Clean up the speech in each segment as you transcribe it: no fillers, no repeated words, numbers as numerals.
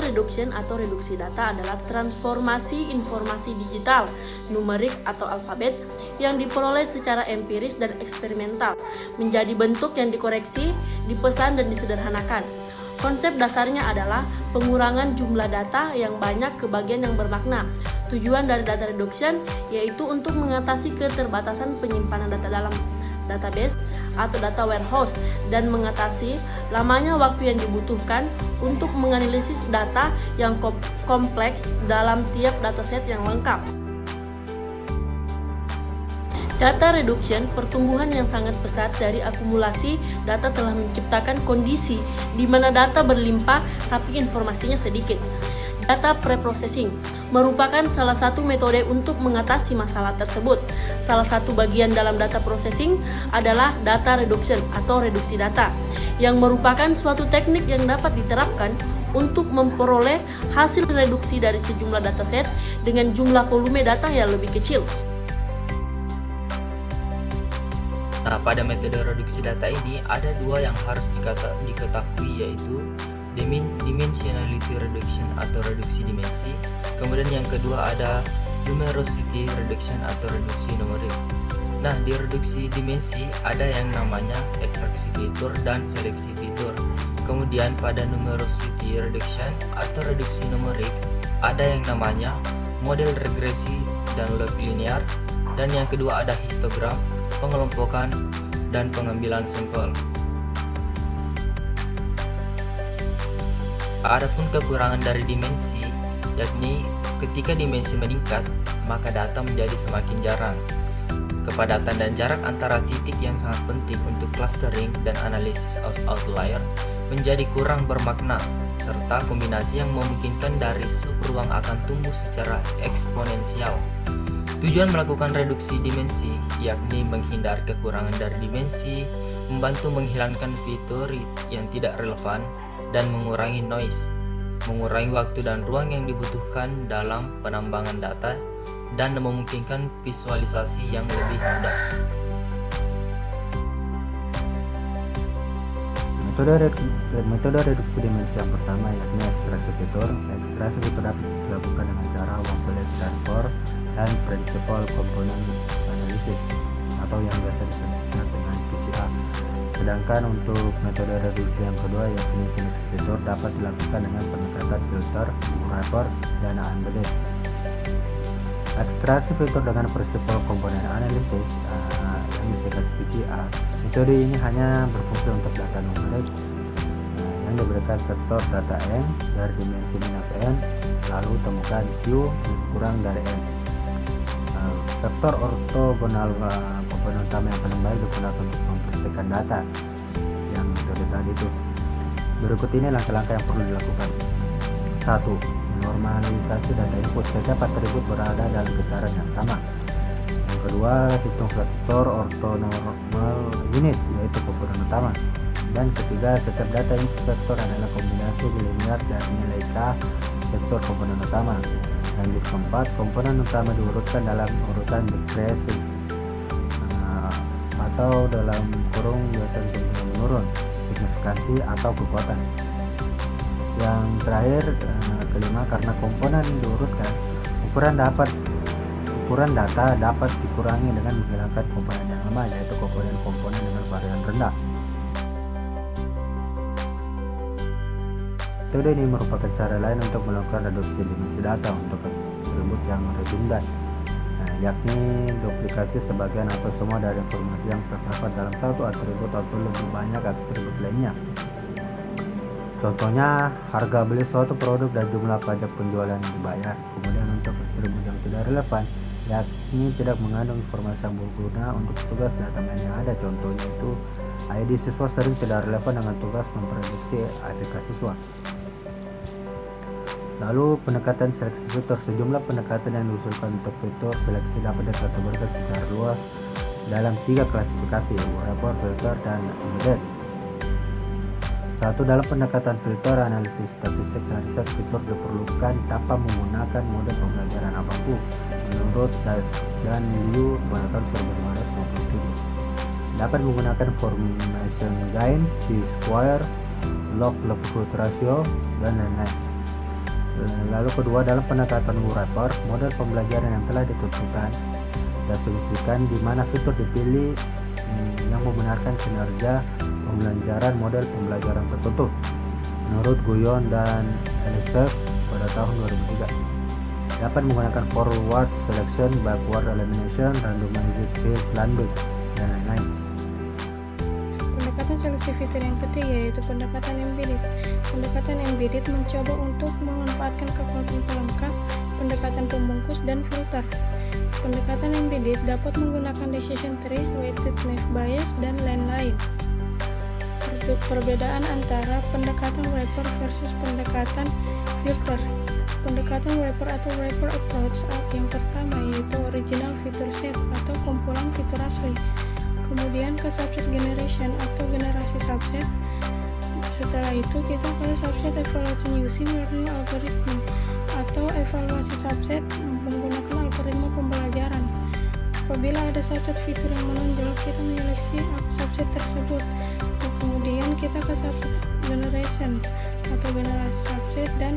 Data reduction atau reduksi data adalah transformasi informasi digital, numerik atau alfabet yang diperoleh secara empiris dan eksperimental menjadi bentuk yang dikoreksi, dipesan dan disederhanakan. Konsep dasarnya adalah pengurangan jumlah data yang banyak ke bagian yang bermakna. Tujuan dari data reduction yaitu untuk mengatasi keterbatasan penyimpanan data dalam database atau data warehouse dan mengatasi lamanya waktu yang dibutuhkan untuk menganalisis data yang kompleks dalam tiap dataset yang lengkap. Data reduction, pertumbuhan yang sangat pesat dari akumulasi data telah menciptakan kondisi di mana data berlimpah tapi informasinya sedikit. Data preprocessing merupakan salah satu metode untuk mengatasi masalah tersebut. Salah satu bagian dalam data processing adalah data reduction atau reduksi data, yang merupakan suatu teknik yang dapat diterapkan untuk memperoleh hasil reduksi dari sejumlah dataset dengan jumlah volume data yang lebih kecil. Nah, pada metode reduksi data ini ada dua yang harus diketahui, yaitu dimensionality reduction atau reduksi dimensi. Kemudian yang kedua ada numerosity reduction atau reduksi numerik. Nah, di reduksi dimensi ada yang namanya ekstraksi fitur dan seleksi fitur. Kemudian pada numerosity reduction atau reduksi numerik ada yang namanya model regresi dan log linear. Dan yang kedua ada histogram, pengelompokan dan pengambilan sampel. Adapun kekurangan dari dimensi, yakni ketika dimensi meningkat, maka data menjadi semakin jarang. Kepadatan dan jarak antara titik yang sangat penting untuk clustering dan analisis outlier menjadi kurang bermakna, serta kombinasi yang memungkinkan dari subruang akan tumbuh secara eksponensial. Tujuan melakukan reduksi dimensi yakni menghindari kekurangan dari dimensi, membantu menghilangkan fitur yang tidak relevan, dan mengurangi noise, mengurangi waktu dan ruang yang dibutuhkan dalam penambangan data, dan memungkinkan visualisasi yang lebih mudah. Metode reduksi dimensi yang pertama yakni ekstraksi fitur. Ekstraksi fitur dapat dilakukan dengan cara one-to-one transfer dan principal component analysis atau yang biasa disebut dengan PCA. Sedangkan untuk metode reduksi yang kedua yakni seleksi fitur dapat dilakukan dengan pendekatan filter, wrapper, dan embedded. Ekstraksi fitur dengan principal component analysis yang disingkat PCA. Metode ini hanya berfungsi untuk data numerik yang diberikan vektor data n dari dimensi minus n, lalu temukan q kurang dari n. Vektor ortogonal komponen utama yang paling baik digunakan untuk memperhatikan data yang metode tadi itu. Berikut ini langkah-langkah yang perlu dilakukan. 1. Normalisasi data input. Setiap atribut berada dalam kisaran yang sama. Yang kedua, hitung vektor ortonormal unit, yaitu komponen utama. Dan ketiga, setiap data input vektor adalah kombinasi linear dari nilai k vektor komponen utama. Lanjut keempat, komponen utama diurutkan dalam urutan decreasing atau dalam kurung biasa disebut menurun, signifikansi atau kekuatan. Yang terakhir, kelima, karena komponen diurutkan, ukuran data dapat dikurangi dengan menghilangkan komponen yang lemah, yaitu komponen dengan varian rendah. Metode ini merupakan cara lain untuk melakukan reduksi dimensi data untuk atribut yang redundan, yakni duplikasi sebagian atau semua dari informasi yang terdapat dalam satu atribut atau lebih banyak atribut lainnya. Contohnya, harga beli suatu produk dan jumlah pajak penjualan yang dibayar. Kemudian untuk atribut yang tidak relevan, yakni tidak mengandung informasi yang berguna untuk tugas data main yang ada. Contohnya itu ID siswa sering tidak relevan dengan tugas memprediksi APK siswa. Lalu pendekatan seleksi fitur. Sejumlah pendekatan yang diusulkan untuk fitur seleksi dapat dikategorikan secara luas dalam 3 klasifikasi, wrapper, filter, dan embedded. 1. Dalam pendekatan filter, analisis statistik dari set fitur diperlukan tanpa menggunakan mode pembelajaran apapun menurut Das dan Liu pada tahun 1997. Dapat menggunakan formation gain, t-square, log-log ratio, dan lain-lain. Lalu kedua, dalam pendekatan wrapper, model pembelajaran yang telah ditentukan diasumsikan di mana fitur dipilih yang membenarkan kinerja pembelajaran model pembelajaran tertentu. Menurut Guyon dan Elsevier pada tahun 2003, dapat menggunakan forward selection, backward elimination, randomized field landing, dan lain-lain. Pendekatan seleksi fitur yang ketiga yaitu pendekatan embedded. Pendekatan embedded mencoba untuk memanfaatkan kekuatan pelengkap, pendekatan pembungkus, dan filter. Pendekatan embedded dapat menggunakan decision tree, weighted left bias, dan lain-lain. Perbedaan antara pendekatan wrapper versus pendekatan filter. Pendekatan wrapper atau wrapper approach yang pertama yaitu original feature set atau kumpulan fitur asli. Kemudian ke subset generation atau generasi subset. Setelah itu kita ke subset evaluation using learning algorithm atau evaluasi subset menggunakan algoritma pembelajaran. Apabila ada subset fitur yang menonjol, kita menyeleksi subset tersebut. Kemudian kita ke subset generation atau generasi subset dan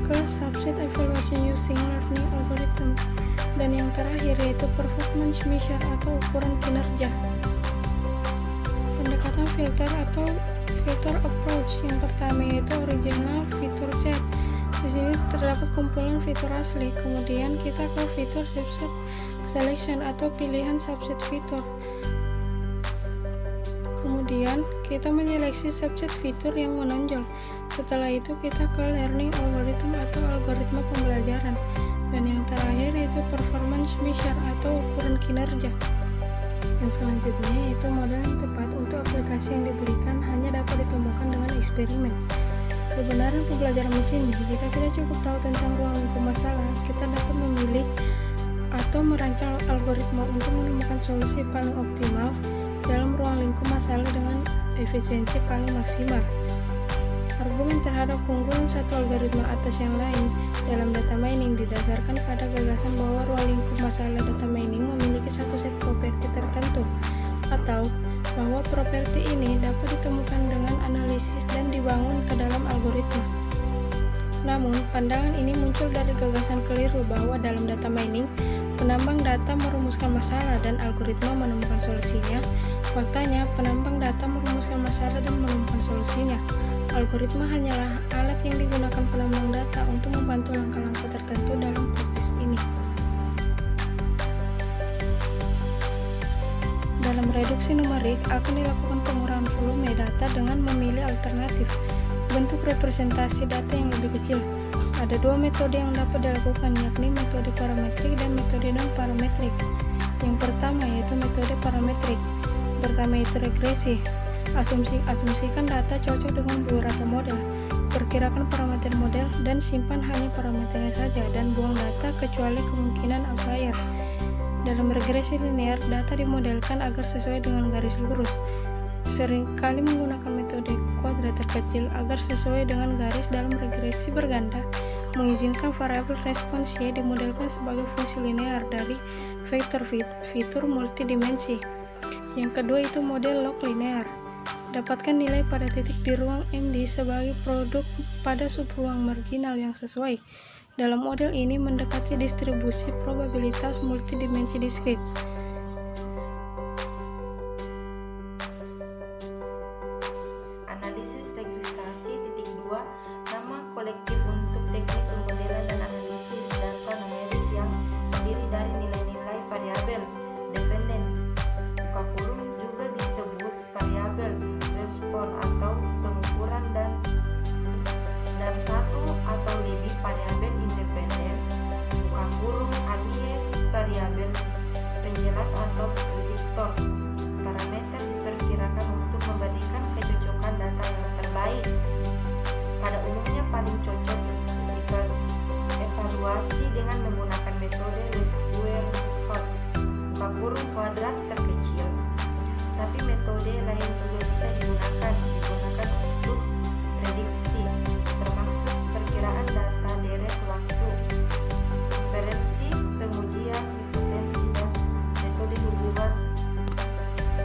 ke subset evaluation using learning algorithm. Dan yang terakhir yaitu performance measure atau ukuran kinerja. Pendekatan filter atau filter approach yang pertama yaitu original feature set. Di sini terdapat kumpulan fitur asli. Kemudian kita ke fitur subset selection atau pilihan subset fitur. Kemudian kita menyeleksi subset fitur yang menonjol. Setelah itu kita ke learning algorithm atau algoritma pembelajaran. Dan yang terakhir yaitu performance measure atau ukuran kinerja. Yang selanjutnya yaitu model yang tepat untuk aplikasi yang diberikan hanya dapat ditemukan dengan eksperimen. Kebenaran pembelajaran mesin. Jika kita cukup tahu tentang ruang lingkup masalah, kita dapat memilih atau merancang algoritma untuk menemukan solusi paling optimal dalam ruang lingkup masalah dengan efisiensi paling maksimal. Argumen terhadap keunggulan satu algoritma atas yang lain dalam data mining didasarkan pada gagasan bahwa ruang lingkup masalah data mining memiliki satu set properti tertentu, atau bahwa properti ini dapat ditemukan dengan analisis dan dibangun ke dalam algoritma. Namun, pandangan ini muncul dari gagasan keliru bahwa dalam data mining, penambang data merumuskan masalah dan algoritma menemukan solusinya. Faktanya, penambang data merumuskan masalah dan menemukan solusinya. Algoritma hanyalah alat yang digunakan penambang data untuk membantu langkah-langkah tertentu dalam proses ini. Dalam reduksi numerik akan dilakukan pengurangan volume data dengan memilih alternatif bentuk representasi data yang lebih kecil. Ada dua metode yang dapat dilakukan, yakni metode parametrik dan metode non-parametrik. Yang pertama yaitu metode parametrik. Pertama itu regresi. Asumsikan data cocok dengan beberapa model. Perkirakan parameter model dan simpan hanya parameternya saja dan buang data kecuali kemungkinan outlier. Dalam regresi linear, data dimodelkan agar sesuai dengan garis lurus. Seringkali menggunakan metode kuadrat terkecil agar sesuai dengan garis. Dalam regresi berganda, mengizinkan variabel respons Y dimodelkan sebagai fungsi linear dari vektor fitur multidimensi. Yang kedua itu model log linear. Dapatkan nilai pada titik di ruang MD sebagai produk pada subruang marginal yang sesuai. Dalam model ini mendekati distribusi probabilitas multidimensi diskrit. Analisis regresi titik 2, nama kolektif untuk teknik pemodelan dan analisis data numerik yang terdiri dari nilai-nilai variabel dependen. Buka kurung juga disebut variabel respon atau pengukuran dan satu atau lebih variabel independen. Buka kurung alias variabel penjelas atau prediktor. Parameter diperkirakan untuk memberikan kecocokan data yang terbaik. Pada umumnya paling cocok evaluasi dengan menggunakan metode square root buka kurung kuadrat terkecil. Tapi metode lain juga bisa digunakan untuk prediksi, termasuk perkiraan data deret waktu, inferensi, pengujian hipotensi dan metode hubungan.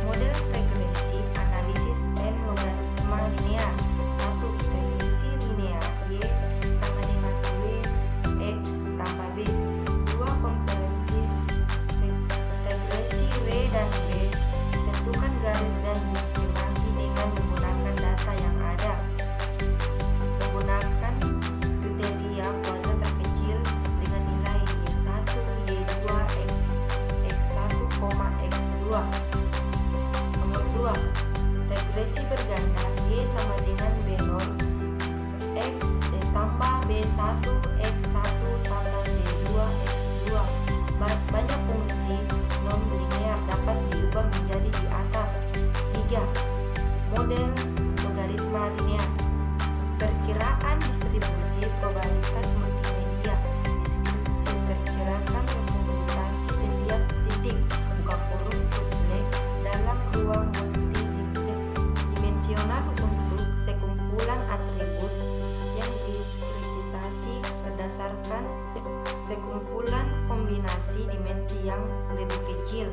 Model regresi analisis n logaritma linear. 1. Regresi linear Y sama dengan sekumpulan kombinasi dimensi yang lebih kecil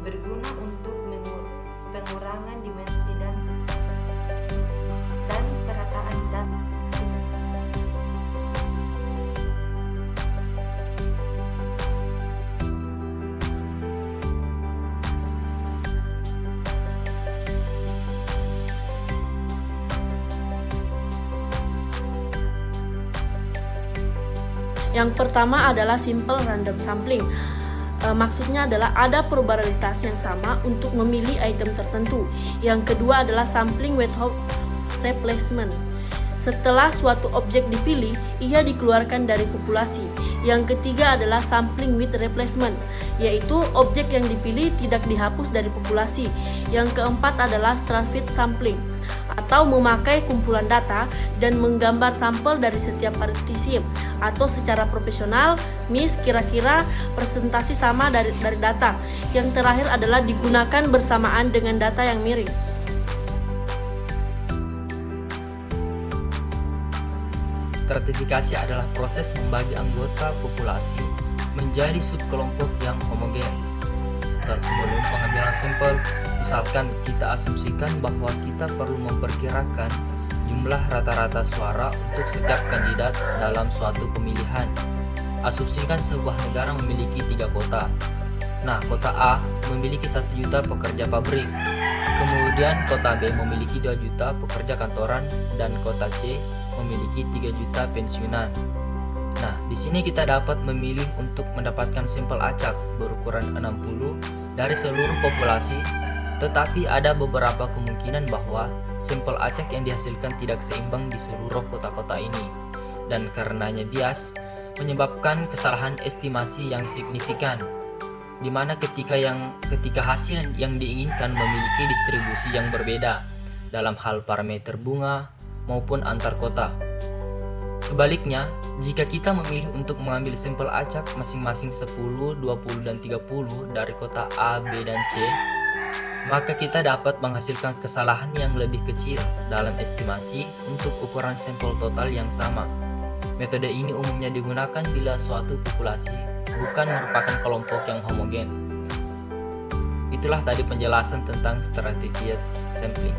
berguna untuk pengurangan dimensi dan perataan data. Yang pertama adalah simple random sampling. Maksudnya adalah ada probabilitas yang sama untuk memilih item tertentu. Yang kedua adalah sampling without replacement. Setelah suatu objek dipilih, ia dikeluarkan dari populasi. Yang ketiga adalah sampling with replacement, yaitu objek yang dipilih tidak dihapus dari populasi. Yang keempat adalah stratified sampling, atau memakai kumpulan data dan menggambar sampel dari setiap partisi atau secara profesional, kira-kira presentasi sama dari data. Yang terakhir adalah digunakan bersamaan dengan data yang mirip. Stratifikasi adalah proses membagi anggota populasi menjadi subkelompok yang homogen. Sebelum pengambilan sampel, misalkan kita asumsikan bahwa kita perlu memperkirakan jumlah rata-rata suara untuk setiap kandidat dalam suatu pemilihan. Asumsikan sebuah negara memiliki 3 kota. Nah, kota A memiliki 1 juta pekerja pabrik. Kemudian kota B memiliki 2 juta pekerja kantoran dan kota C memiliki 3 juta pensiunan. Nah, di sini kita dapat memilih untuk mendapatkan sampel acak berukuran 60 dari seluruh populasi, tetapi ada beberapa kemungkinan bahwa sampel acak yang dihasilkan tidak seimbang di seluruh kota-kota ini, dan karenanya bias menyebabkan kesalahan estimasi yang signifikan, di mana ketika hasil yang diinginkan memiliki distribusi yang berbeda dalam hal parameter bunga maupun antar kota. Sebaliknya, jika kita memilih untuk mengambil sampel acak masing-masing 10, 20, dan 30 dari kota A, B, dan C, maka kita dapat menghasilkan kesalahan yang lebih kecil dalam estimasi untuk ukuran sampel total yang sama. Metode ini umumnya digunakan bila suatu populasi bukan merupakan kelompok yang homogen. Itulah tadi penjelasan tentang stratified sampling.